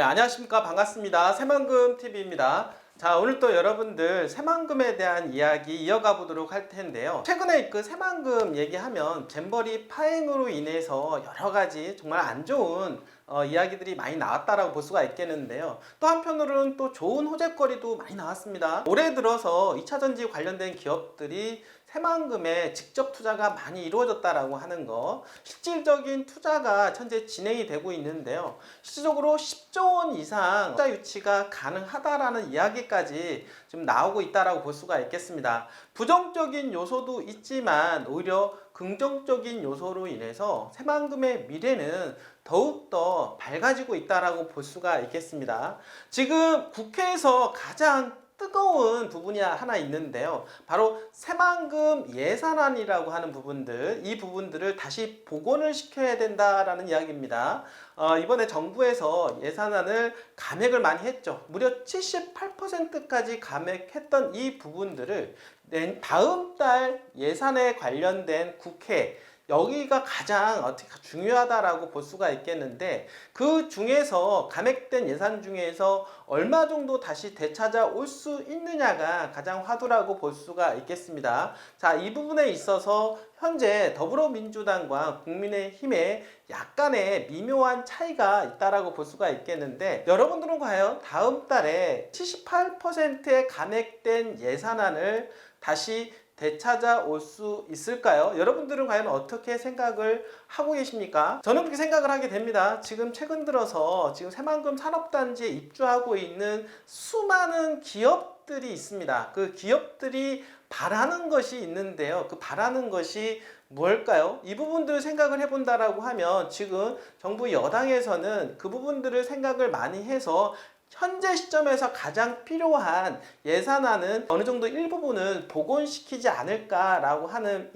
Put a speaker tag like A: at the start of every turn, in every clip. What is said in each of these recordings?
A: 안녕하십니까. 반갑습니다. 새만금TV입니다. 자, 오늘 또 여러분들 새만금에 대한 이야기 이어가 보도록 할 텐데요. 최근에 그 새만금 얘기하면 잼버리 파행으로 인해서 여러 가지 정말 안 좋은 이야기들이 많이 나왔다라고 볼 수가 있겠는데요. 또 한편으로는 또 좋은 호재거리도 많이 나왔습니다. 올해 들어서 2차전지 관련된 기업들이 새만금에 직접 투자가 많이 이루어졌다라고 하는 거, 실질적인 투자가 현재 진행이 되고 있는데요. 실질적으로 10조 원 이상 투자 유치가 가능하다라는 이야기까지 지금 나오고 있다라고 볼 수가 있겠습니다. 부정적인 요소도 있지만 오히려 긍정적인 요소로 인해서 새만금의 미래는 더욱더 밝아지고 있다라고 볼 수가 있겠습니다. 지금 국회에서 가장 뜨거운 부분이 하나 있는데요. 바로 새만금 예산안이라고 하는 부분들, 이 부분들을 다시 복원을 시켜야 된다라는 이야기입니다. 이번에 정부에서 예산안을 감액을 많이 했죠. 무려 78%까지 감액했던 이 부분들을 다음 달 예산에 관련된 국회, 여기가 가장 어떻게 중요하다라고 볼 수가 있겠는데, 그 중에서 감액된 예산 중에서 얼마 정도 다시 되찾아올 수 있느냐가 가장 화두라고 볼 수가 있겠습니다. 자, 이 부분에 있어서 현재 더불어민주당과 국민의힘의 약간의 미묘한 차이가 있다라고 볼 수가 있겠는데, 여러분들은 과연 다음 달에 78%의 감액된 예산안을 다시 되찾아올 수 있을까요? 여러분들은 과연 어떻게 생각을 하고 계십니까? 저는 그렇게 생각을 하게 됩니다. 지금 최근 들어서 지금 새만금 산업단지에 입주하고 있는 수많은 기업들이 있습니다. 그 기업들이 바라는 것이 있는데요. 그 바라는 것이 뭘까요? 이 부분들을 생각을 해본다라고 하면 지금 정부 여당에서는 그 부분들을 생각을 많이 해서 현재 시점에서 가장 필요한 예산안은 어느 정도 일부분은 복원시키지 않을까라고 하는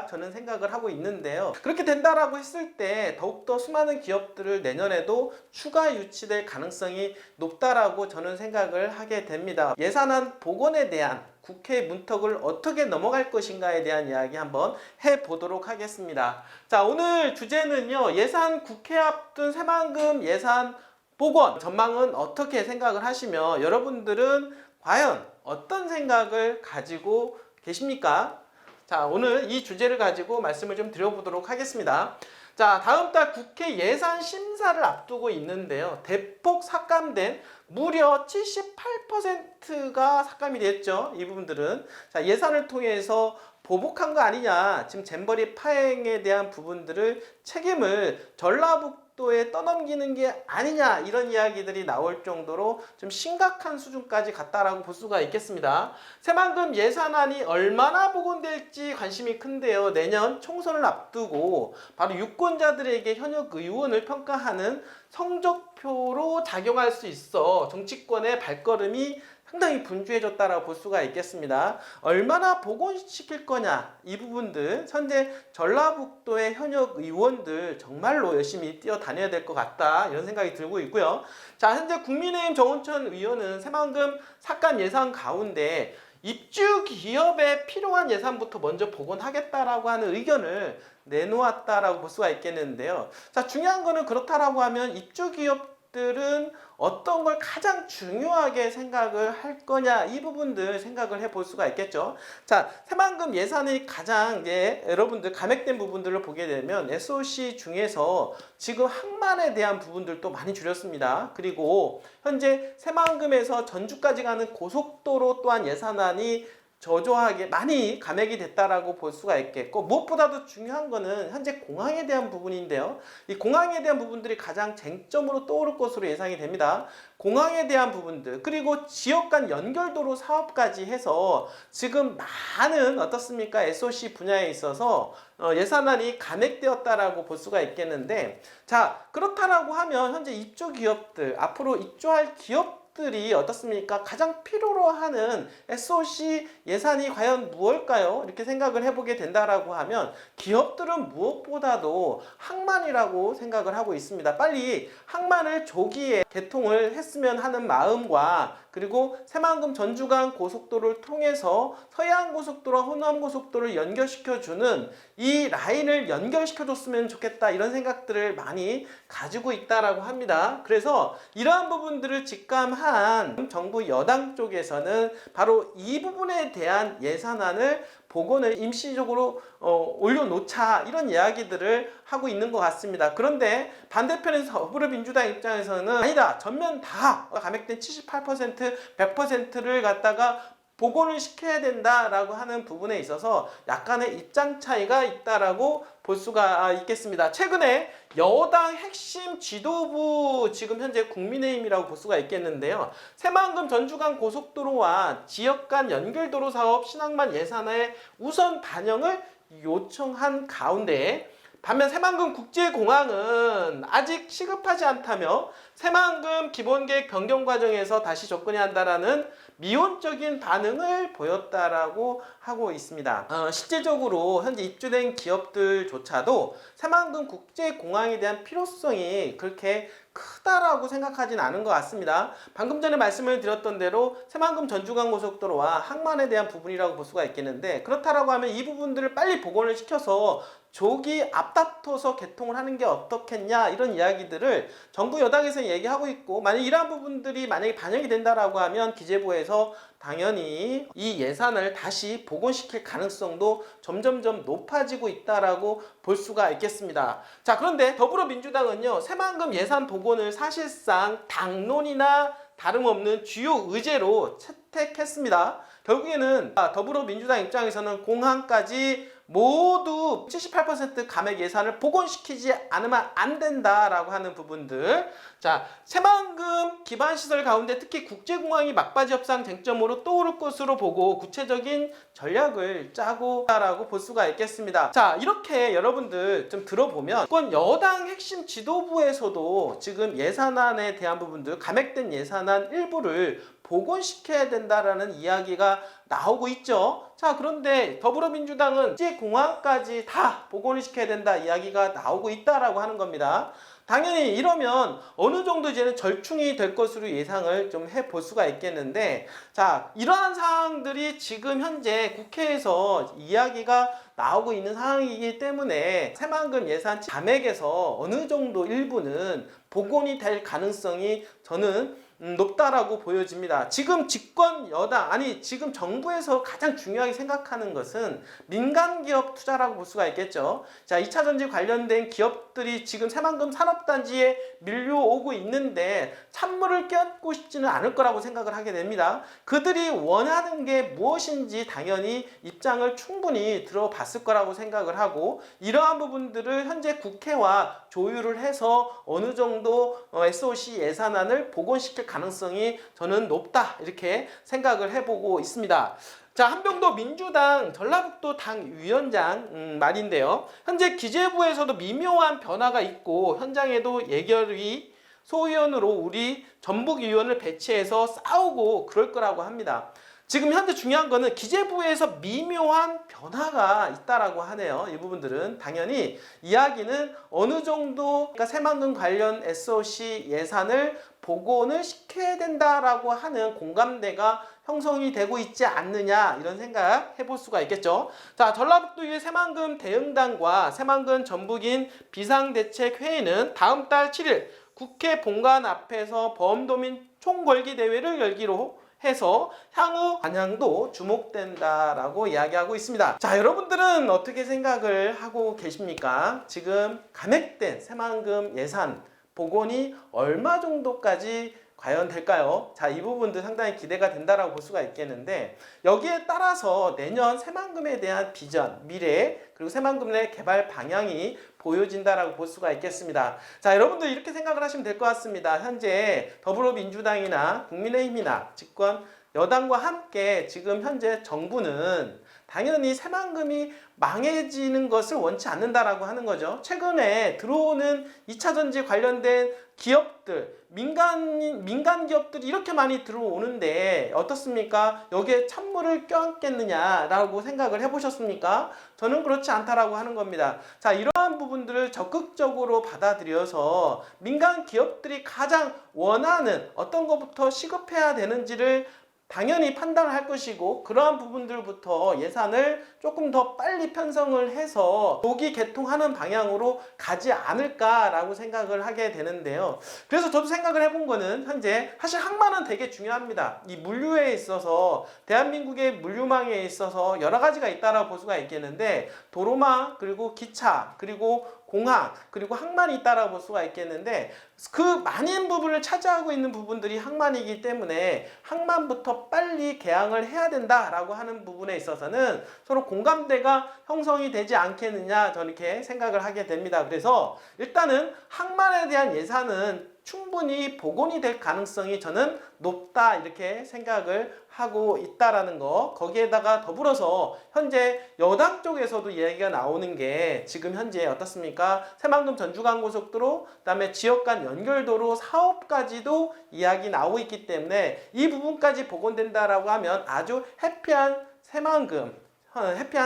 A: 저는 생각을 하고 있는데요. 그렇게 된다라고 했을 때 더욱더 수많은 기업들을 내년에도 추가 유치될 가능성이 높다라고 저는 생각을 하게 됩니다. 예산안 복원에 대한 국회 문턱을 어떻게 넘어갈 것인가에 대한 이야기 한번 해보도록 하겠습니다. 자, 오늘 주제는요, 예산 국회 앞둔 새만금 예산 복원 전망은 어떻게 생각을 하시며 여러분들은 과연 어떤 생각을 가지고 계십니까? 자, 오늘 이 주제를 가지고 말씀을 좀 드려보도록 하겠습니다. 자, 다음 달 국회 예산 심사를 앞두고 있는데요. 대폭 삭감된 무려 78%가 삭감이 됐죠. 이 부분들은. 자, 예산을 통해서 보복한 거 아니냐. 지금 잼버리 파행에 대한 부분들을 책임을 전라북도에 떠넘기는 게 아니냐. 이런 이야기들이 나올 정도로 좀 심각한 수준까지 갔다라고 볼 수가 있겠습니다. 새만금 예산안이 얼마나 복원될지 관심이 큰데요. 내년 총선을 앞두고 바로 유권자들에게 현역 의원을 평가하는 성적표로 작용할 수 있어 정치권의 발걸음이 상당히 분주해졌다라고 볼 수가 있겠습니다. 얼마나 복원시킬 거냐, 이 부분들 현재 전라북도의 현역 의원들 정말로 열심히 뛰어다녀야 될 것 같다, 이런 생각이 들고 있고요. 자, 현재 국민의힘 정운천 의원은 새만금 삭감 예산 가운데 입주 기업에 필요한 예산부터 먼저 복원하겠다라고 하는 의견을 내놓았다라고 볼 수가 있겠는데요. 자, 중요한 거는 그렇다라고 하면 입주 기업들은 어떤 걸 가장 중요하게 생각을 할 거냐, 이 부분들 생각을 해볼 수가 있겠죠. 자, 새만금 예산이 가장 여러분들 감액된 부분들을 보게 되면 SOC 중에서 지금 항만에 대한 부분들도 많이 줄였습니다. 그리고 현재 새만금에서 전주까지 가는 고속도로 또한 예산안이 저조하게 많이 감액이 됐다라고 볼 수가 있겠고, 무엇보다도 중요한 거는 현재 공항에 대한 부분인데요. 이 공항에 대한 부분들이 가장 쟁점으로 떠오를 것으로 예상이 됩니다. 공항에 대한 부분들, 그리고 지역 간 연결도로 사업까지 해서 지금 많은 어떻습니까? SOC 분야에 있어서 예산안이 감액되었다라고 볼 수가 있겠는데, 자, 그렇다라고 하면 현재 입주 기업들, 앞으로 입주할 기업 기업들이 어떻습니까? 가장 필요로 하는 SOC 예산이 과연 무엇일까요? 이렇게 생각을 해보게 된다라고 하면 기업들은 무엇보다도 항만이라고 생각을 하고 있습니다. 빨리 항만을 조기에 개통을 했으면 하는 마음과 그리고 새만금 전주간 고속도로를 통해서 서해안고속도로와 호남고속도로를 연결시켜주는 이 라인을 연결시켜줬으면 좋겠다, 이런 생각들을 많이 가지고 있다라고 합니다. 그래서 이러한 부분들을 직감한 정부 여당 쪽에서는 바로 이 부분에 대한 예산안을 복원을 임시적으로 올려놓자, 이런 이야기들을 하고 있는 것 같습니다. 그런데 반대편에서 더불어민주당 입장에서는 아니다, 전면 다 감액된 78%, 100%를 갖다가 복원을 시켜야 된다라고 하는 부분에 있어서 약간의 입장 차이가 있다라고 볼 수가 있겠습니다. 최근에 여당 핵심 지도부, 지금 현재 국민의힘이라고 볼 수가 있겠는데요. 새만금 전주간 고속도로와 지역 간 연결도로 사업 신항만 예산의 우선 반영을 요청한 가운데, 반면 새만금 국제공항은 아직 시급하지 않다며 새만금 기본계획 변경 과정에서 다시 접근해야 한다라는 미온적인 반응을 보였다라고 하고 있습니다. 실제적으로 현재 입주된 기업들조차도 새만금 국제공항에 대한 필요성이 그렇게 크다라고 생각하진 않은 것 같습니다. 방금 전에 말씀을 드렸던 대로 새만금 전주간 고속도로와 항만에 대한 부분이라고 볼 수가 있겠는데, 그렇다라고 하면 이 부분들을 빨리 복원을 시켜서 조기 앞다퉈서 개통을 하는 게 어떻겠냐, 이런 이야기들을 정부 여당에서 얘기하고 있고, 만약 이러한 부분들이 만약에 반영이 된다라고 하면 기재부에서 당연히 이 예산을 다시 복원시킬 가능성도 점점점 높아지고 있다라고 볼 수가 있겠습니다. 자, 그런데 더불어민주당은요, 새만금 예산 복원을 사실상 당론이나 다름없는 주요 의제로 채택했습니다. 결국에는 더불어민주당 입장에서는 공항까지 모두 78% 감액 예산을 복원시키지 않으면 안 된다라고 하는 부분들. 자, 새만금 기반시설 가운데 특히 국제공항이 막바지 협상 쟁점으로 떠오를 것으로 보고 구체적인 전략을 짜고 라고 볼 수가 있겠습니다. 자, 이렇게 여러분들 좀 들어보면 여당 핵심 지도부에서도 지금 예산안에 대한 부분들, 감액된 예산안 일부를 복원시켜야 된다라는 이야기가 나오고 있죠. 자, 그런데 더불어민주당은 국제공항까지 다 복원을 시켜야 된다 이야기가 나오고 있다라고 하는 겁니다. 당연히 이러면 어느 정도 이제는 절충이 될 것으로 예상을 좀 해볼 수가 있겠는데, 자, 이러한 사항들이 지금 현재 국회에서 이야기가 나오고 있는 상황이기 때문에 새만금 예산 감액에서 어느 정도 일부는 복원이 될 가능성이 저는 높다라고 보여집니다. 지금 집권 여당, 아니 지금 정부에서 가장 중요하게 생각하는 것은 민간 기업 투자라고 볼 수가 있겠죠. 자, 2차 전지 관련된 기업들이 지금 새만금 산업단지에 밀려오고 있는데 찬물을 끼얹고 싶지는 않을 거라고 생각을 하게 됩니다. 그들이 원하는 게 무엇인지 당연히 입장을 충분히 들어봤을 거라고 생각을 하고, 이러한 부분들을 현재 국회와 조율을 해서 어느 정도 SOC 예산안을 복원시킬 가능성이 저는 높다, 이렇게 생각을 해보고 있습니다. 자, 한병도 민주당 전라북도 당 위원장 말인데요. 현재 기재부에서도 미묘한 변화가 있고 현장에도 예결위 소위원으로 우리 전북위원을 배치해서 싸우고 그럴 거라고 합니다. 지금 현재 중요한 거는 기재부에서 미묘한 변화가 있다라고 하네요. 이 부분들은 당연히 이야기는 어느 정도 새만금 관련 SOC 예산을 복원을 시켜야 된다라고 하는 공감대가 형성이 되고 있지 않느냐, 이런 생각 해볼 수가 있겠죠. 자, 전라북도의 새만금 대응단과 새만금 전북인 비상대책회의는 다음 달 7일 국회 본관 앞에서 범도민 총궐기 대회를 열기로 해서 향후 반향도 주목된다라고 이야기하고 있습니다. 자, 여러분들은 어떻게 생각을 하고 계십니까? 지금 감액된 새만금 예산 복원이 얼마 정도까지 과연 될까요? 자, 이 부분도 상당히 기대가 된다라고 볼 수가 있겠는데, 여기에 따라서 내년 새만금에 대한 비전, 미래, 그리고 새만금 내 개발 방향이 보여진다라고 볼 수가 있겠습니다. 자, 여러분들 이렇게 생각을 하시면 될 것 같습니다. 현재 더불어민주당이나 국민의힘이나 집권 여당과 함께 지금 현재 정부는 당연히 새만금이 망해지는 것을 원치 않는다라고 하는 거죠. 최근에 들어오는 2차전지 관련된 기업들, 민간 기업들이 이렇게 많이 들어오는데 어떻습니까? 여기에 찬물을 껴안겠느냐라고 생각을 해보셨습니까? 저는 그렇지 않다라고 하는 겁니다. 자, 이러한 부분들을 적극적으로 받아들여서 민간 기업들이 가장 원하는 어떤 것부터 시급해야 되는지를 당연히 판단을 할 것이고, 그러한 부분들부터 예산을 조금 더 빨리 편성을 해서 조기 개통하는 방향으로 가지 않을까라고 생각을 하게 되는데요. 그래서 저도 생각을 해본 거는, 현재 사실 항만은 되게 중요합니다. 이 물류에 있어서, 대한민국의 물류망에 있어서 여러 가지가 있다라고 볼 수가 있겠는데, 도로망, 그리고 기차, 그리고 공항, 그리고 항만이 있다라고 볼 수가 있겠는데, 그 많은 부분을 차지하고 있는 부분들이 항만이기 때문에 항만부터 빨리 개항을 해야 된다라고 하는 부분에 있어서는 서로 공감대가 형성이 되지 않겠느냐, 저는 이렇게 생각을 하게 됩니다. 그래서 일단은 항만에 대한 예산은 충분히 복원이 될 가능성이 저는 높다, 이렇게 생각을 하고 있다라는 거. 거기에다가 더불어서 현재 여당 쪽에서도 이야기가 나오는 게, 지금 현재 어떻습니까? 새만금 전주간고속도로, 그다음에 지역 간 연결도로 사업까지도 이야기 나오고 있기 때문에 이 부분까지 복원된다라고 하면 아주 해피한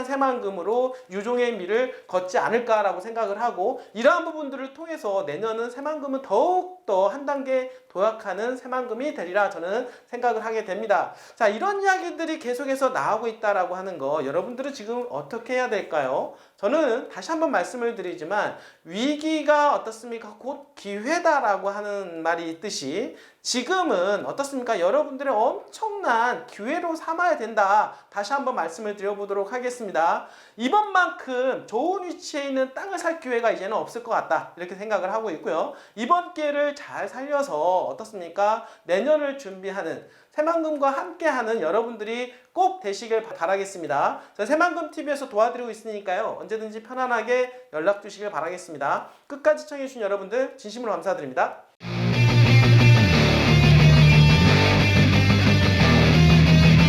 A: 새만금으로 유종의 미를 걷지 않을까라고 생각을 하고, 이러한 부분들을 통해서 내년은 새만금은 더욱더 한 단계 도약하는 새만금이 되리라 저는 생각을 하게 됩니다. 자, 이런 이야기들이 계속해서 나오고 있다라고 하는 거, 여러분들은 지금 어떻게 해야 될까요? 저는 다시 한번 말씀을 드리지만, 위기가 어떻습니까? 곧 기회다라고 하는 말이 있듯이 지금은 어떻습니까? 여러분들의 엄청난 기회로 삼아야 된다. 다시 한번 말씀을 드려보도록 하겠습니다. 이번만큼 좋은 위치에 있는 땅을 살 기회가 이제는 없을 것 같다, 이렇게 생각을 하고 있고요. 이번 기회를 잘 살려서 어떻습니까? 내년을 준비하는, 새만금과 함께하는 여러분들이 꼭 되시길 바라겠습니다. 새만금TV에서 도와드리고 있으니까요, 언제든지 편안하게 연락 주시길 바라겠습니다. 끝까지 시청해주신 여러분들 진심으로 감사드립니다.